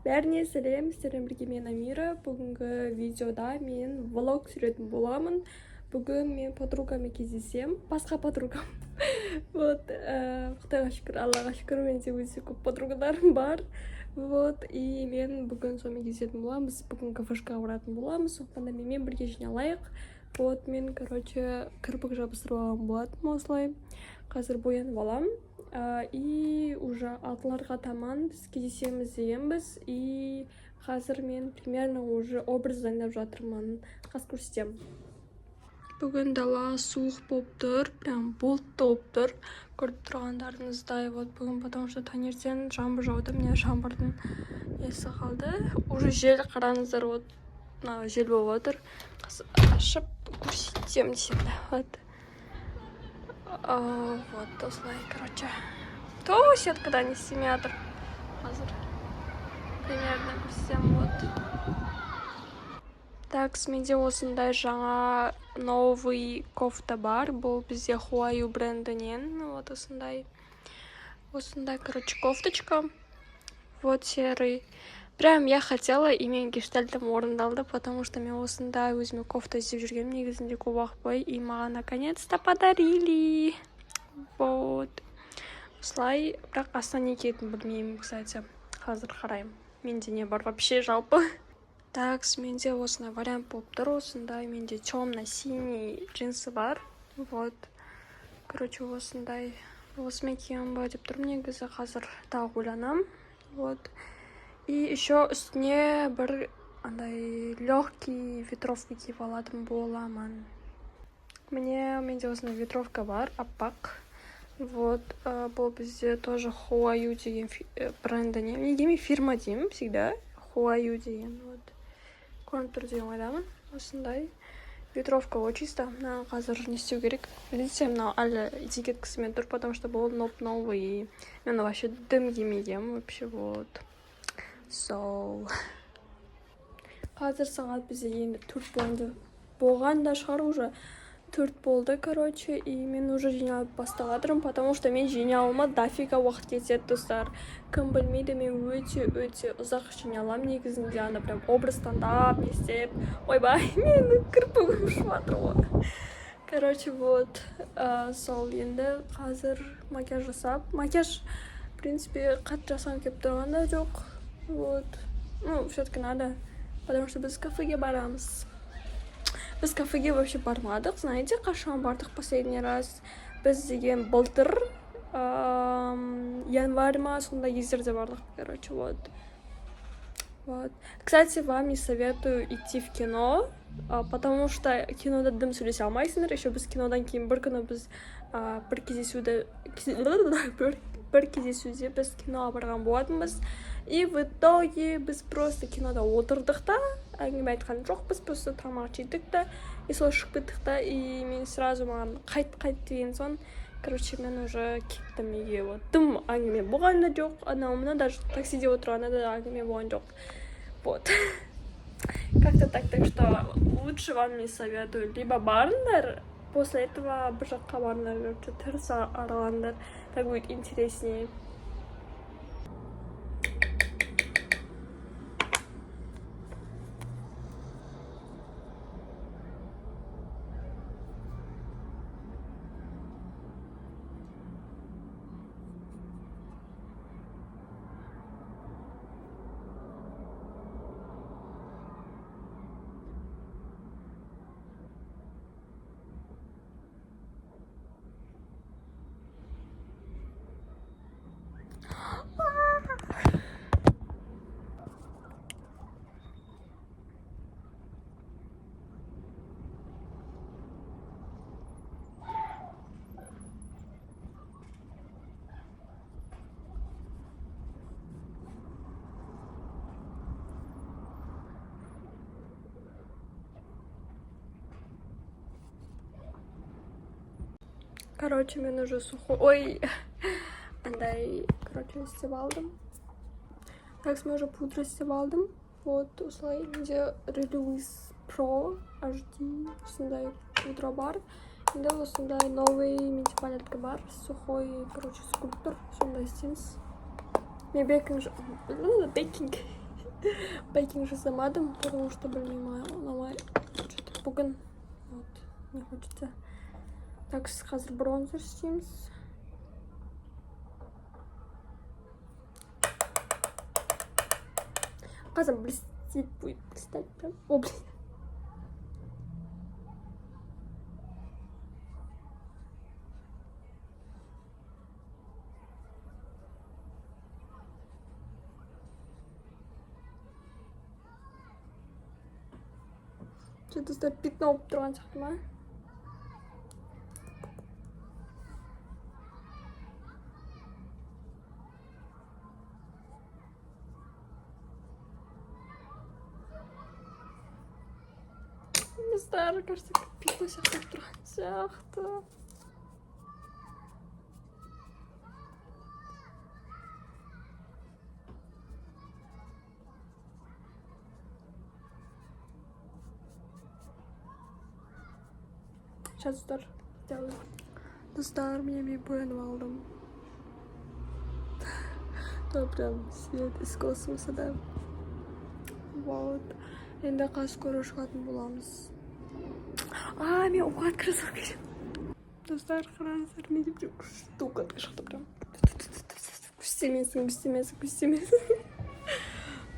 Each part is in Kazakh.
Бәріне сәлем, сіздермен бірге мен Амира. Бүгінгі видеода мен влог түсіретін боламын. Бүгін мен подругаммен кездесем, басқа подругам. Вот, Құдайға шүкір, Аллаға шүкір, менде өте көп подругаларым бар. Вот, и мен бүгін сонымен кездесетін боламыз. Бүгін кафешқа баратын боламыз, сондықтан да менімен бірге жиналайық. Вот, мен, кірпік жабыстырып алған болатынмын осылай. Қазір боянып аламын. И уже 6-ларға таман біз кездесеміз дегенбіз. И қазір мен примерно уже образ дайындап жатырмын. Қазір көрсетемін. Бүгін дала суық болып тұр, прям бұлтты болып тұр. Көріп тұрғандарыңыздай, вот бүгін, потому что таңертең жаңбыр жауды, міне жаңбырдың несі қалды. Уже жел, қараңыздар, вот жел болып отыр. Ашып көрсетемін сені. Вот. Вот, осылай, то сеткада не семьятыр. Қазір примерно көрсетемін, вот. Так, менде осындай жаңа новый кофта бар. Бұл бізде Huayu брендінен. Вот осындай, кофточка. Вот серый. Прям я хотела, и мен гештальтым орындалды, потому что мен осындай өзіме кофта іздеп жүргенмін негізінде көп уақыт бойы, и маған наконец-то подарили. Вот. Осылай, бірақ астана не киетінін білмеймін, кстати. Қазір қараймын. Менде не бар вообще жалпы. Так, менде осындай вариант болып тұр. Осындай менде темно-синий джинсы бар. Вот. Осындай. Осымен киемін ба деп тұрмын негізі, қазір тағы ойланамын. Вот. И еще үстіне бір андай легкий ветровка киіп алатын боламын. Менде осындай ветровка бар, аппақ. Вот, бұл бізде тоже Huayu деген брендіне. Негеме фирма деймін всегда. Huayu деген, вот. Көрініп тұр деген ойдамын. Осындай ветровка очисто. Қазір не істеу керек? Видите, мынау әлі этикеткасымен тұр, потому что бұл новый. Мен вообще дым кимегенмін, вообще, вот. Қазір сағат бізде енді 4 болған да шығар, уже 4 болды, и мен уже жиналып бастағадырым, потому что мен жиналыма дофига уақыт кетеді, достар. Кім білмейді, мен өте ұзақ жиналам негізінде, ана прям образ таңдап, не істеп. Ойбай, менің кірпігім ұшып жатыр ғой. Вот, сол енді қазір макияж жасап. Макияж, в принципе, қатты жасағым келіп тұрғанда жоқ. Вот. Все-таки надо, потому что біз кафеге барамыз. Біз кафеге вообще бармадық, знаете, қашан бардық последний раз? Біз деген былтыр, январь ма, сондай кездерде бардық, вот. Кстати, вам не советую идти в кино, потому что кинода дым сөйлесе алмайсыңдар. Еще біз кинодан кейін бір күні біз бір кездесуде біз киноға барған болатынбыз. И в итоге біз просто кинода отырдық та, әңгіме айтқан жоқ, біз просто тамақ жедік та, и сол шығып кеттік та, и мен сразу маған қайт деген соң, мен уже кеттім үйге. Вот. Тым әңгіме болған да жоқ, анау-мына даже таксиде отырғанда да әңгіме болған жоқ. Вот. Как-то так что лучше вам не советую. Либо барыңдар, после этого бір жаққа барыңдар, теріс аралаңдар, так будет интереснее. Мен уже сухой. Ой, андай, істеп алдым. Так, мен уже пудра істеп алдым. Вот, осылай, менде Reluis Pro HD, осындай пудра бар. Менде осындай новый менде палетка бар. Сухой, скульптор, сондай істейміз. Мен бейкинг Бейкинг жасамадым, потому что білмеймін ұнамай. Что-то бүгін вот не хочется. Так, қазір бронзер істейміз. Қазір блестит будет, блистать прям. О, блин. Что-то стоит пятно болып тұрған сияқты ма? Не знаю, кажется, пятно сияқты болып тұрған сияқты. Сейчас сделаю. Достар, мен боянып алдым. Да, прям свет из космоса, да. Вот. Енді қас көру шығатын боламыз. Мен оқ аткырсам керек. Достар, қараңыздар, менде прям күшті оқ атқы шықты прям. Күштемесің.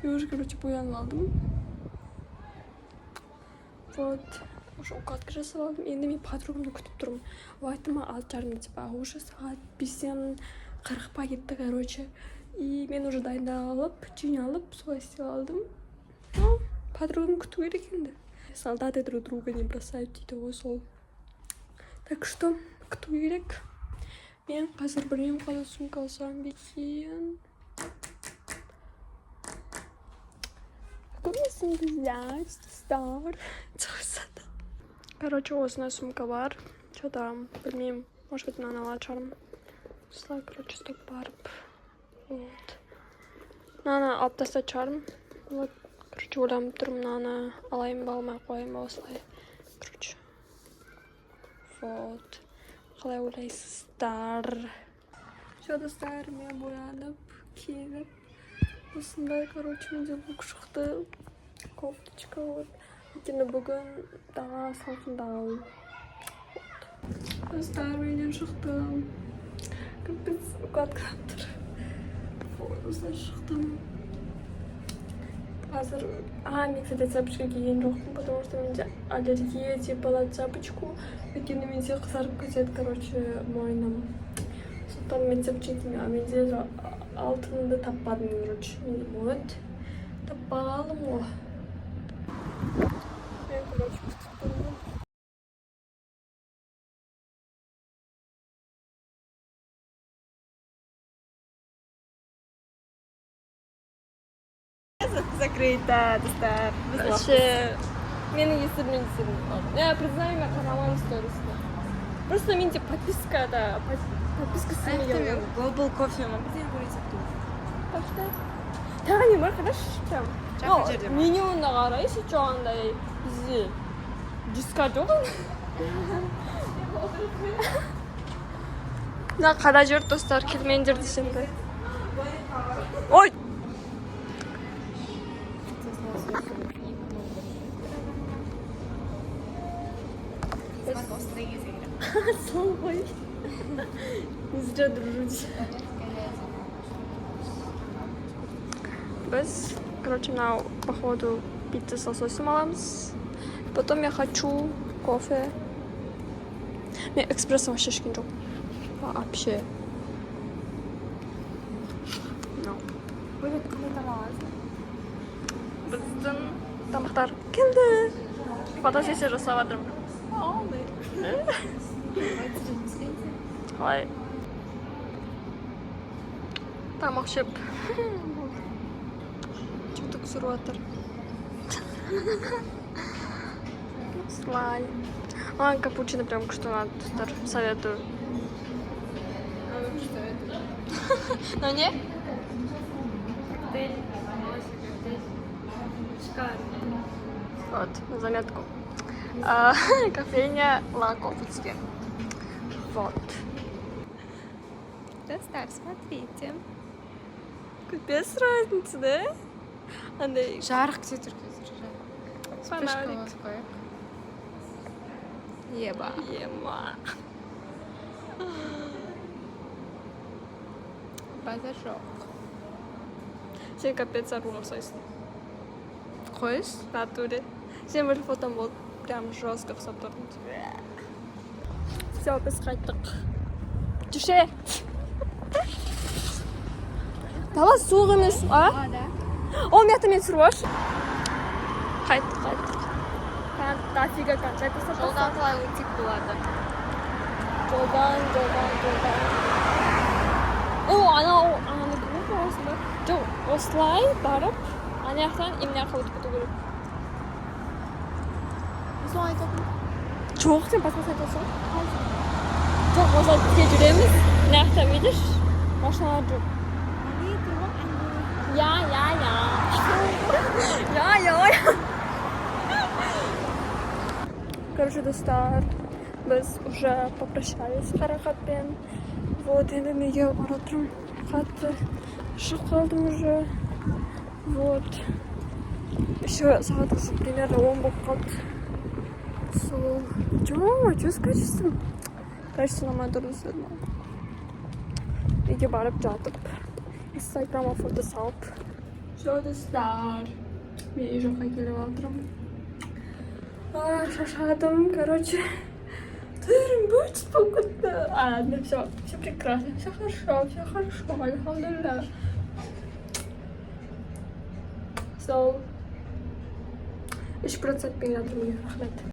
Я уже, короче, боянып алдым. Вот. Уже укладка жасап алдым. Енді мен подругамды күтіп тұрмын. Уақытыма 6:30 типа. Уже сағат 5:40-па кетті, короче. И мен уже дайындалып, жиналып, солай істеп алдым. Подругам күту керек енді. Солдаты друг друга не бросают дейді ғой сол. Так что күту керек. Мен қазір білмеймін қалай сумка алсам екен. Какой сумка взять? Стар. Короче, осындай сумка бар. Что там, білмеймін. Может быть, мынаны алатын шығармын. Осылай, короче, стоп барып. Вот. Мынаны алып тастайтын шығармын. Вот. Короче, ойланып тұрмын, мынаны алайын ба, алмай қояйын ба, осылай. Короче. Вот. Қалай ойлайсыздар? Все, достар, мен боянып, киініп. Осындай, короче, менде лук шықты. Кофточка, вот. Өйткені бүгін daha салқындау. Достар, менен шықтым. Капец, укладкалап тұр. Осылай шықтым. Қазір, мен, кстати, цапочка киген жоқпын, потому что менде аллергия типа на цапочку. Өйткені менде қызарып кетеді, короче, мойным. Сондықтан мен цапочка кимеймін, а менде алтынды таппадым, короче. Вот. Таппағалым ғой. Мен, короче, күтіп тұрмын. Закрыто, достар. Вообще, менің есіммен десем. Я признаю, мен қарамаймын сторисіне. Просто менде подписка, да. Подписка сімейген. Global Coffee ма? Бірден көресек тұр. Так что? Тағы не бар, қарашы, прям. Жақын жерде ма? Менюіне қарайшы, жоғандай бізде жүзка жоқ. Мына қара жүр, достар, келмеңдер десем де. Ой! Сол ғой. Не зря дружить. Біз, короче, мынау, походу, пицца с лососем аламыз. Потом я хочу кофе. Мен экспрессом вообще ішкен жоқ. Вообще. Бөлек қандай тамақ аласың? Біздің тамақтар келді. Фотосессия жасап жатырмын. Қалай? Тамақ жеп. Тикток түсіріп жатыр. Слай. Капучино прям күшті ұнады, достар. Советую. Ну не? Вот, на заметку. Кофейня Ла Кофецки. Вот. Достар, смотрите. Капец разница, да? андай Жарық кетер қазір. фонарик. Қояйық. Еба. Ема. Базар жоқ. Сен капец аруға ұқсайсың. Қойыс? В натуре. Сен бір фотом болды. Прям жестко ұқсап тұрдың. Все, біз қайттық. Түше! Дала суық емес, а? Да. О, мияқта мен түсіріп алшы. Қайттық. Дофига концерт жасап Жолдан қалай өтсек болады? Жолдан. О, ананы көріп боласың ба? Жоқ, осылай барып, ана жақтан именно жаққа өтіп кету керек. Сол айтатын. Жоқ, сен басқасын айтасың. Жоқ, осылай бізге жүреміз. Мына жақта видишь? Машиналар жоқ. Я. Короче, достар, біз уже попрощались Қарақатпен. Вот, енді неге бара жатырмын. Қатты шығып қалдым уже. Вот. Еще сағат уже примерно 10 болып қалды. Сол. Что с качеством? Качество нормально тұрды. Үйге барып жатып. Инстаграмға фото салып. Что, достар? Мен үй жаққа келіп жатырмын. Шаршадым, короче. Тырым будет покуда. Ну все прекрасно, все хорошо, альхамдулилlah. So, 3% пен жатырмын, рахмет.